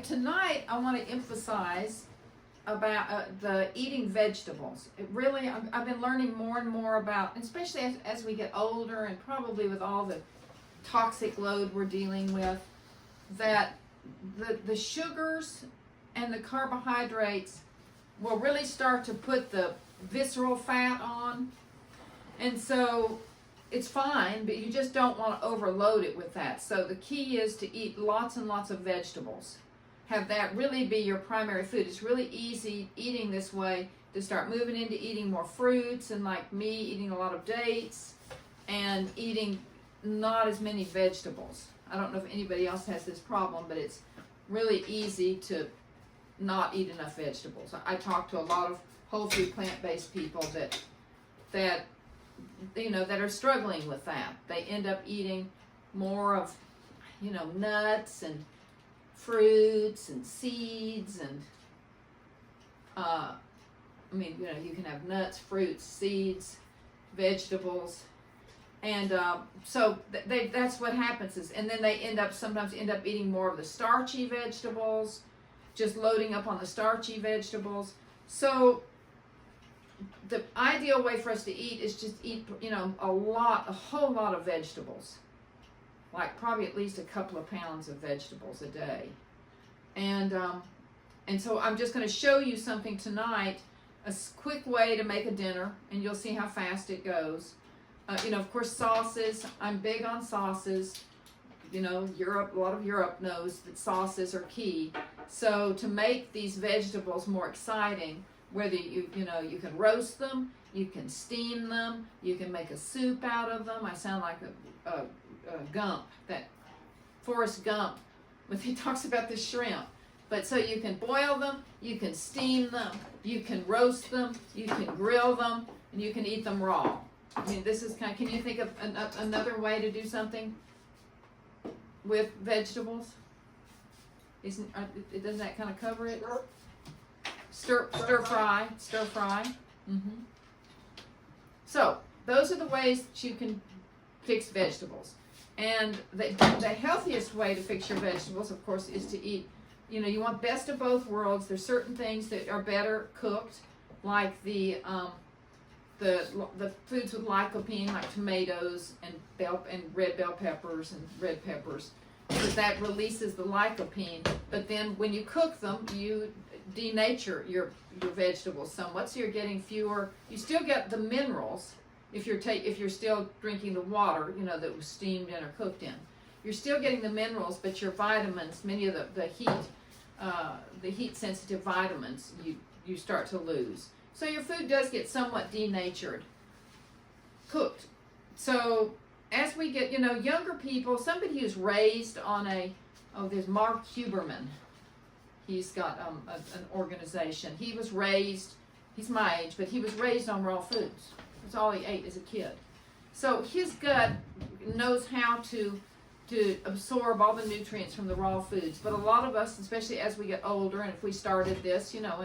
tonight I want to emphasize about the eating vegetables. It really, I've been learning more and more about, especially as we get older and probably with all the toxic load we're dealing with, that the sugars and the carbohydrates will really start to put the visceral fat on. And so it's fine, but you just don't want to overload it with that. So the key is to eat lots and lots of vegetables. Have that really be your primary food. It's really easy eating this way to start moving into eating more fruits, and like me, eating a lot of dates and eating not as many vegetables. I don't know if anybody else has this problem, but it's really easy to not eat enough vegetables. I talk to a lot of whole food plant-based people that you know, that are struggling with that. They end up eating more of, you know, nuts and fruits and seeds and I mean, you know, you can have nuts, fruits, seeds, vegetables, and so that's what happens is, and then they sometimes end up eating more of the starchy vegetables, just loading up on the starchy vegetables. So the ideal way for us to eat is just eat, you know, a whole lot of vegetables, like probably at least a couple of pounds of vegetables a day. And so I'm just going to show you something tonight, a quick way to make a dinner, and you'll see how fast it goes. You know, of course, sauces. I'm big on sauces. You know, Europe, a lot of Europe knows that sauces are key. So to make these vegetables more exciting, whether you know, you can roast them, you can steam them, you can make a soup out of them. I sound like a Gump, that Forrest Gump, when he talks about the shrimp. But so you can boil them, you can steam them, you can roast them, you can grill them, and you can eat them raw. I mean, this is kind of, can you think of another way to do something with vegetables? Doesn't that kind of cover it? Stir fry. Mm-hmm. So those are the ways that you can fix vegetables. And the healthiest way to fix your vegetables, of course, is to eat, you know, you want best of both worlds. There's certain things that are better cooked, like the foods with lycopene, like tomatoes and red bell peppers and red peppers, because that releases the lycopene. But then when you cook them, you denature your vegetables somewhat, so you're getting fewer. You still get the minerals if you're still drinking the water, you know, that was steamed in or cooked in. You're still getting the minerals, but your vitamins, many of the heat sensitive vitamins, you start to lose. So your food does get somewhat denatured, cooked. So as we get, you know, younger people, somebody who's raised on there's Mark Huberman. He's got an organization. He was raised, he's my age, but he was raised on raw foods. That's all he ate as a kid. So his gut knows how to absorb all the nutrients from the raw foods. But a lot of us, especially as we get older, and if we started this, you know,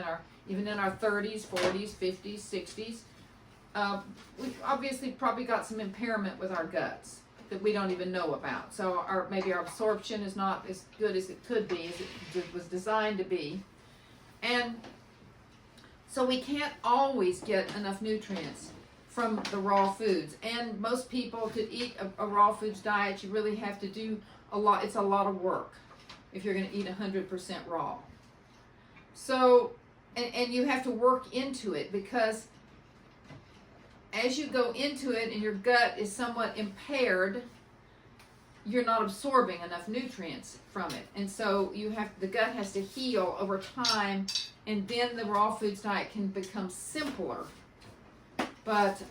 even in our 30s, 40s, 50s, 60s, we've obviously probably got some impairment with our guts that we don't even know about. So maybe our absorption is not as good as it could be, as it was designed to be. And so we can't always get enough nutrients from the raw foods. And most people, to eat a raw foods diet, you really have to do a lot. It's a lot of work if you're going to eat 100% raw. So, and you have to work into it, because as you go into it and your gut is somewhat impaired, you're not absorbing enough nutrients from it. And so the gut has to heal over time, and then the raw foods diet can become simpler. But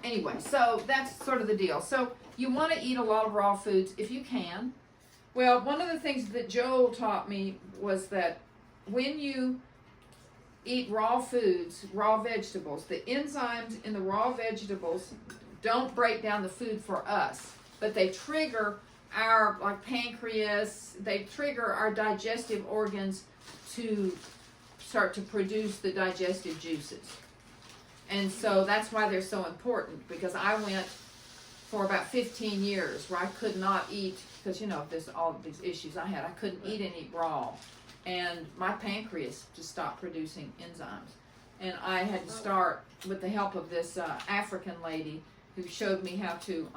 anyway, so that's sort of the deal. So you want to eat a lot of raw foods if you can. Well, one of the things that Joel taught me was that when you eat raw foods, raw vegetables, the enzymes in the raw vegetables don't break down the food for us, but they trigger our, like pancreas, they trigger our digestive organs to start to produce the digestive juices. And so that's why they're so important, because I went for about 15 years where I could not eat because you know there's all of these issues I had. I couldn't eat any raw, and my pancreas just stopped producing enzymes, and I had to start with the help of this African lady who showed me how to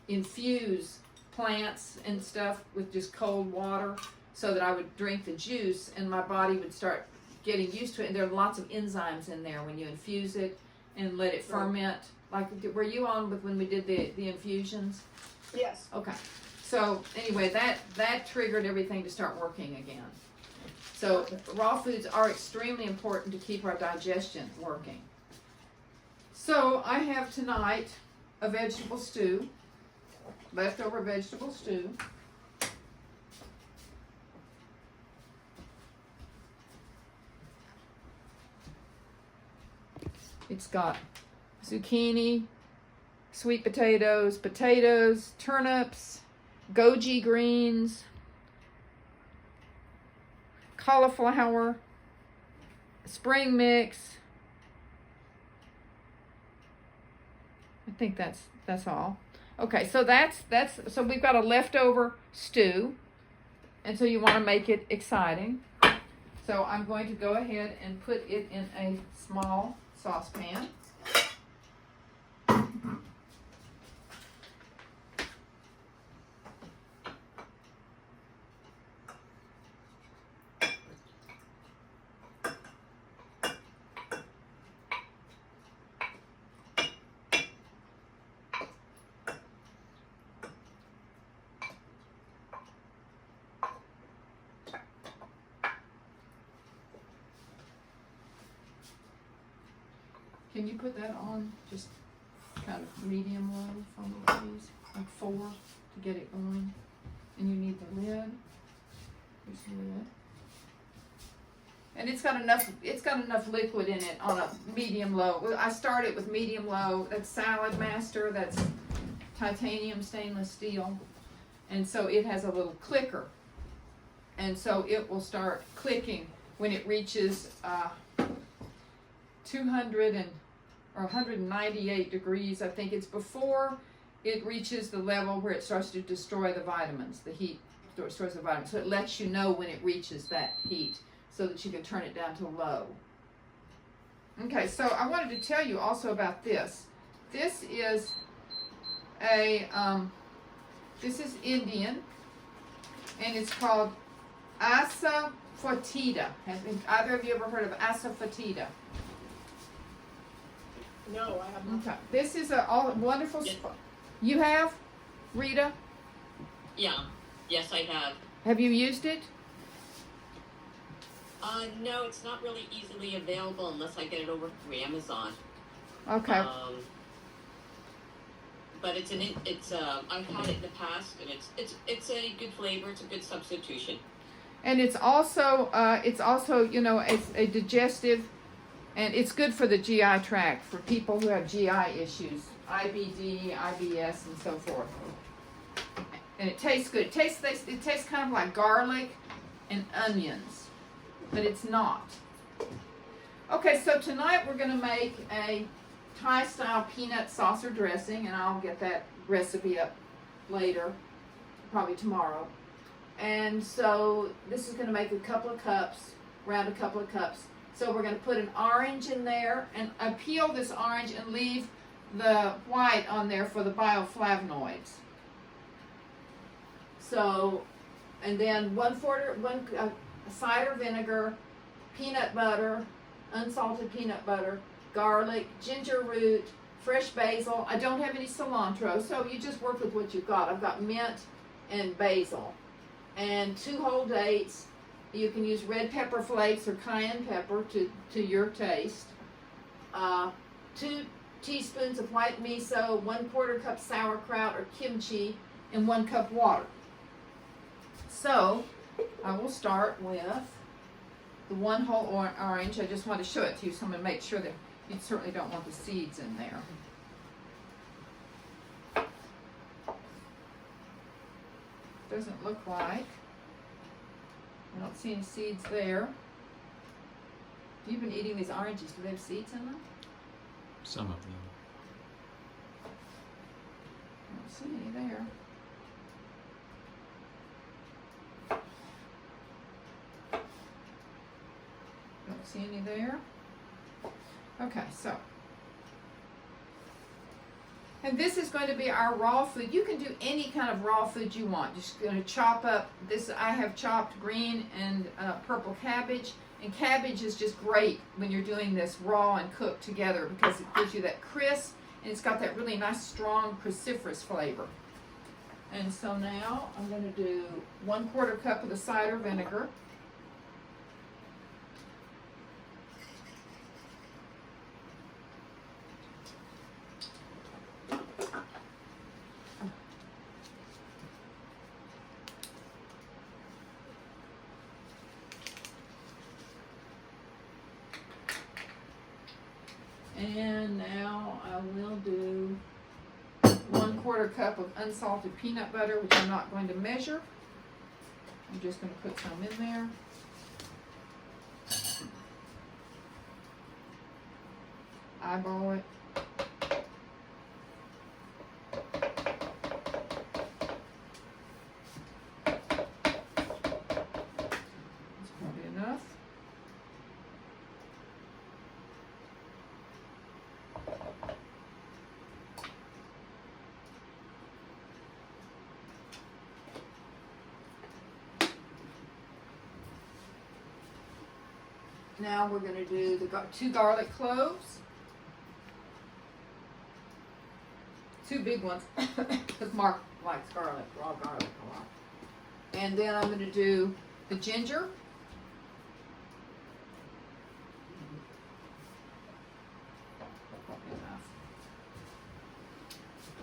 infuse plants and stuff with just cold water, so that I would drink the juice and my body would start getting used to it. And there are lots of enzymes in there when you infuse it and let it ferment. Like, were you on with when we did the infusions? Yes. Okay. So anyway, that triggered everything to start working again. So raw foods are extremely important to keep our digestion working. So I have tonight a vegetable stew, leftover vegetable stew. It's got zucchini, sweet potatoes, turnips, goji greens, cauliflower, spring mix. I think that's all. Okay, so that's so we've got a leftover stew, and so you want to make it exciting. So I'm going to go ahead and put it in a small saucepan. Can you put that on just kind of medium low for me, please? Like 4 to get it going. And you need the lid. Here's the lid. And it's got enough liquid in it on a medium low. I started with medium low. That's Salad Master. That's titanium stainless steel. And so it has a little clicker. And so it will start clicking when it reaches 198 degrees. I think it's before it reaches the level where it starts to destroy the vitamins. The heat destroys the vitamins. So it lets you know when it reaches that heat so that you can turn it down to low. Okay, so I wanted to tell you also about this. This is Indian, and it's called asafoetida. Have either of you ever heard of asafoetida? No, I have not. Okay. This is a wonderful. Yeah. You have, Rita? Yeah. Yes, I have. Have you used it? No, it's not really easily available unless I get it over through Amazon. Okay. But I've had it in the past, and it's a good flavor. It's a good substitution. And it's also it's a digestive, and it's good for the GI tract for people who have GI issues, IBD, IBS, and so forth. And it tastes good. It tastes kind of like garlic and onions, but it's not. Okay, so tonight we're going to make a Thai-style peanut saucer dressing, and I'll get that recipe up later, probably tomorrow. And so this is going to make around a couple of cups. So we're going to put an orange in there, and I peel this orange and leave the white on there for the bioflavonoids. So, and then cider vinegar, peanut butter, unsalted peanut butter, garlic, ginger root, fresh basil. I don't have any cilantro, so you just work with what you've got. I've got mint and basil. And 2 whole dates. You can use red pepper flakes or cayenne pepper to your taste. 2 teaspoons of white miso, 1/4 cup sauerkraut or kimchi, and 1 cup water. So I will start with the 1 whole orange. I just want to show it to you, so I'm going to make sure that you certainly don't want the seeds in there. Doesn't look like. I don't see any seeds there. You've been eating these oranges. Do they have seeds in them? Some of them. I don't see any there. don't see any there. Okay, so. And this is going to be our raw food. You can do any kind of raw food you want. Just going to chop up this. I have chopped green and purple cabbage. And cabbage is just great when you're doing this raw and cooked together because it gives you that crisp and it's got that really nice strong cruciferous flavor. And so now I'm going to do 1/4 cup of the cider vinegar. And now I will do 1/4 cup of unsalted peanut butter, which I'm not going to measure. I'm just going to put some in there. Eyeball it. That's probably enough. Now we're going to do the 2 garlic cloves. 2 big ones, because Mark likes garlic, raw garlic a lot. And then I'm going to do the ginger. Probably enough.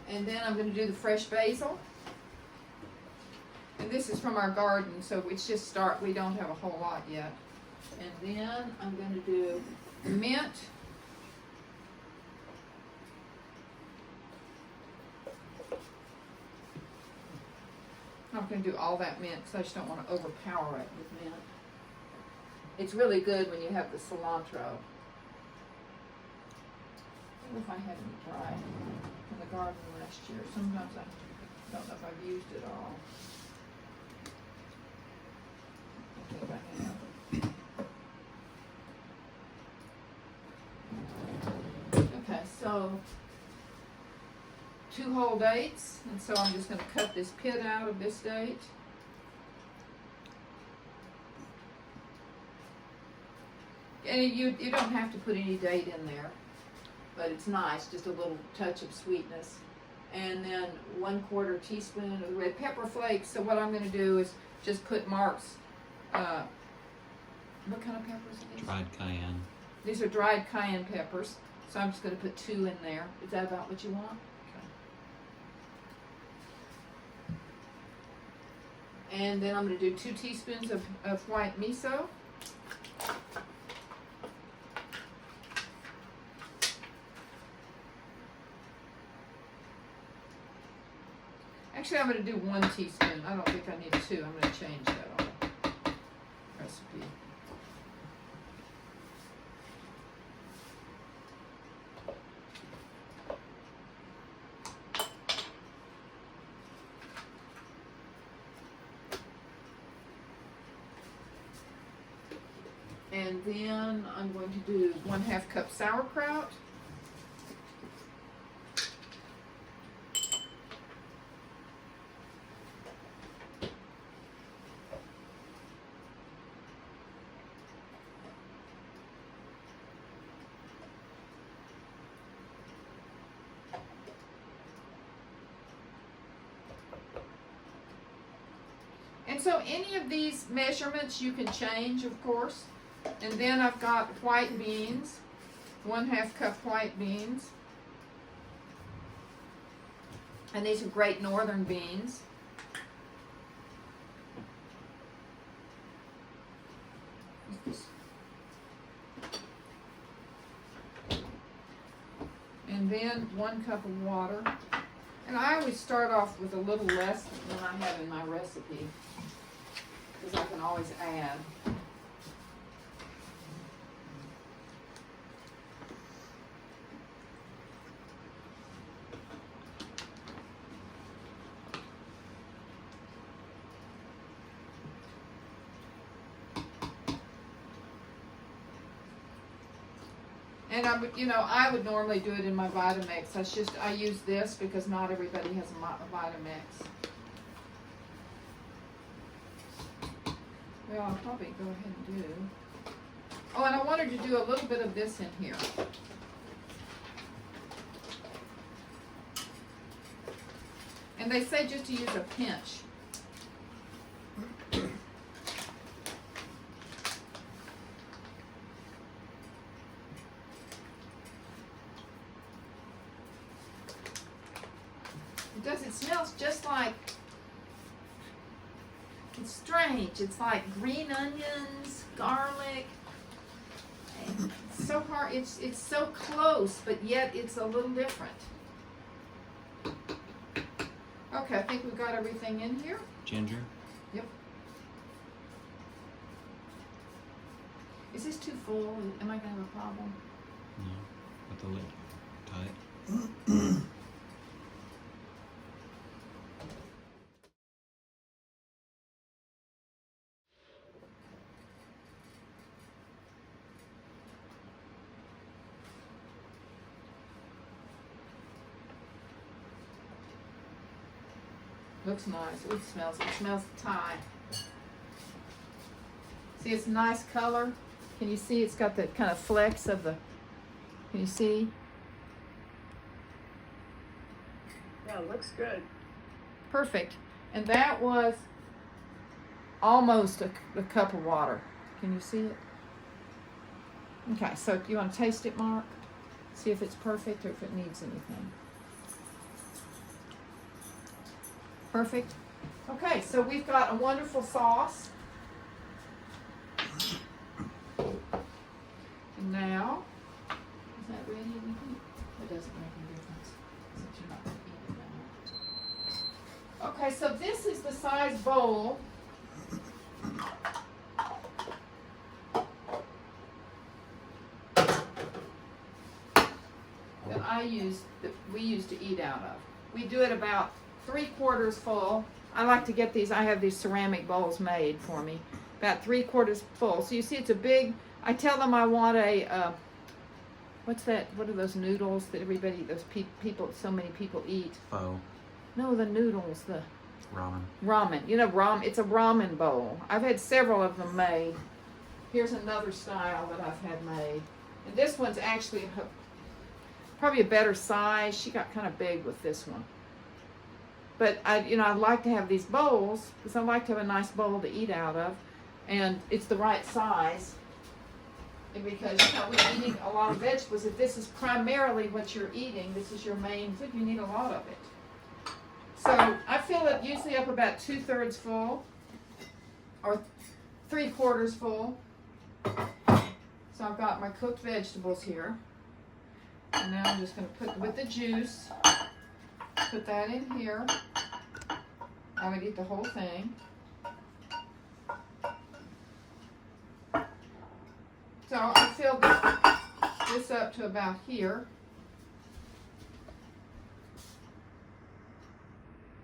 And then I'm going to do the fresh basil. And this is from our garden, so it's just start. We don't have a whole lot yet. And then I'm going to do mint. I'm not going to do all that mint because I just don't want to overpower it with mint. It's really good when you have the cilantro. I wonder if I had any dried in the garden last year. Sometimes I don't know if I've used it all. I think I have. Okay, so 2 whole dates, and so I'm just going to cut this pit out of this date. And you don't have to put any date in there, but it's nice, just a little touch of sweetness. And then 1/4 teaspoon of the red pepper flakes. So what I'm going to do is just put Mark's, what kind of peppers are these? Dried cayenne. These are dried cayenne peppers. So I'm just going to put 2 in there. Is that about what you want? Okay. And then I'm going to do 2 teaspoons of white miso. Actually, I'm going to do 1 teaspoon. I don't think I need 2. I'm going to change that on the recipe. And then I'm going to do 1/2 cup sauerkraut. And so any of these measurements you can change, of course. And then I've got white beans, 1/2 cup white beans. And these are great northern beans. And then 1 cup of water. And I always start off with a little less than I have in my recipe, because I can always add. And I would normally do it in my Vitamix. I use this because not everybody has a Vitamix. Well, I'll probably go ahead and do. Oh, and I wanted to do a little bit of this in here. And they say just to use a pinch. It smells just like, it's strange. It's like green onions, garlic. It's so hard. It's so close, but yet it's a little different. Okay, I think we've got everything in here. Ginger? Yep. Is this too full? Am I gonna have a problem? No. With the lid tight. Looks nice. It smells Thai. See, it's a nice color. Can you see it's got the kind of flecks of the, can you see? Yeah, it looks good. Perfect. And that was almost a cup of water. Can you see it? Okay, so do you want to taste it, Mark? See if it's perfect or if it needs anything. Perfect. Okay, so we've got a wonderful sauce. And now, is that ready? It doesn't make any difference since you're not going to eat it now. Okay, so this is the size bowl. That we use to eat out of. We do it about 3/4 full. I like to get these, I have these ceramic bowls made for me. About 3/4 full. So you see it's a big, I tell them I want a, what's that, what are those noodles that everybody, people, so many people eat? Pho. No, the noodles, the Ramen. ramen. You know, it's a ramen bowl. I've had several of them made. Here's another style that I've had made. And this one's actually probably a better size. She got kind of big with this one. But I like to have these bowls because I like to have a nice bowl to eat out of, and it's the right size. And because we're eating a lot of vegetables. If this is primarily what you're eating, this is your main food. You need a lot of it. So I fill it usually up about 2/3 full, or 3/4 full. So I've got my cooked vegetables here, and now I'm just going to put with the juice. Put that in here. I would eat the whole thing. So I filled this up to about here.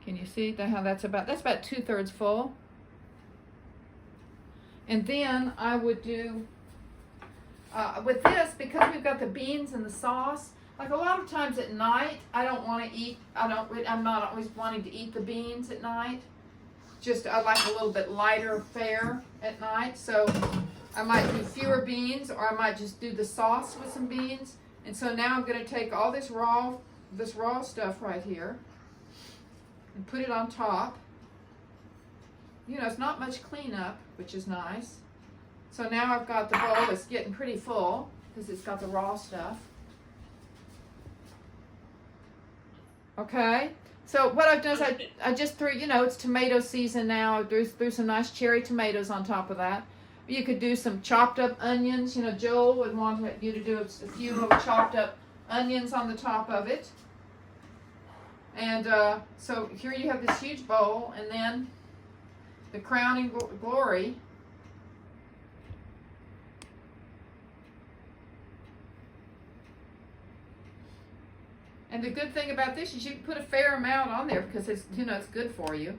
Can you see how that's about 2/3 full. And then I would do, with this, because we've got the beans and the sauce, like a lot of times at night, I don't want to eat, I'm not always wanting to eat the beans at night. Just, I like a little bit lighter fare at night. So I might do fewer beans, or I might just do the sauce with some beans. And so now I'm going to take all this raw stuff right here and put it on top. It's not much cleanup, which is nice. So now I've got the bowl. It's getting pretty full because it's got the raw stuff. Okay, so what I've done is I just threw, it's tomato season now. I threw some nice cherry tomatoes on top of that. You could do some chopped up onions. Joel would want you to do a few little chopped up onions on the top of it. And so here you have this huge bowl, and then the crowning glory. And the good thing about this is you can put a fair amount on there because it's it's good for you.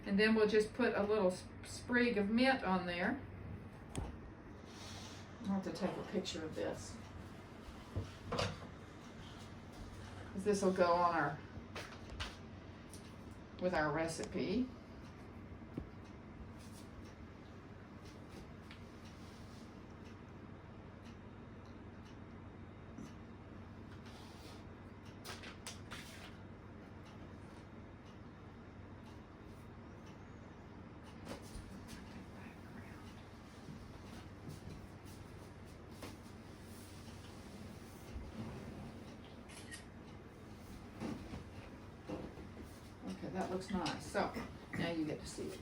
And then we'll just put a little sprig of mint on there. I'll have to take a picture of this. This will go on with our recipe. Okay, that looks nice. So, now you get to see it.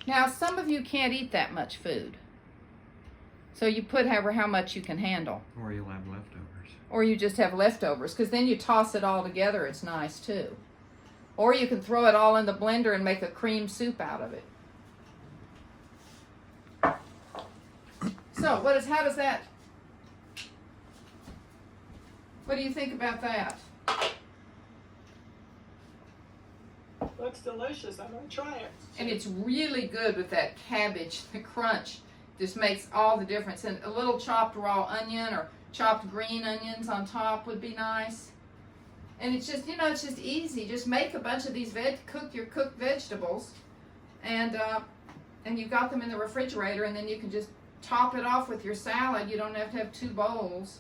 Now, some of you can't eat that much food. So you put how much you can handle. Or you'll have leftovers. Or you just have leftovers, because then you toss it all together. It's nice, too. Or you can throw it all in the blender and make a cream soup out of it. So, how does that... What do you think about that? Looks delicious. I'm gonna try it. And it's really good with that cabbage. The crunch just makes all the difference. And a little chopped raw onion or chopped green onions on top would be nice. And it's just, it's just easy. Just make a bunch of these cook your cooked vegetables, and you've got them in the refrigerator, and then you can just top it off with your salad. You don't have to have 2 bowls.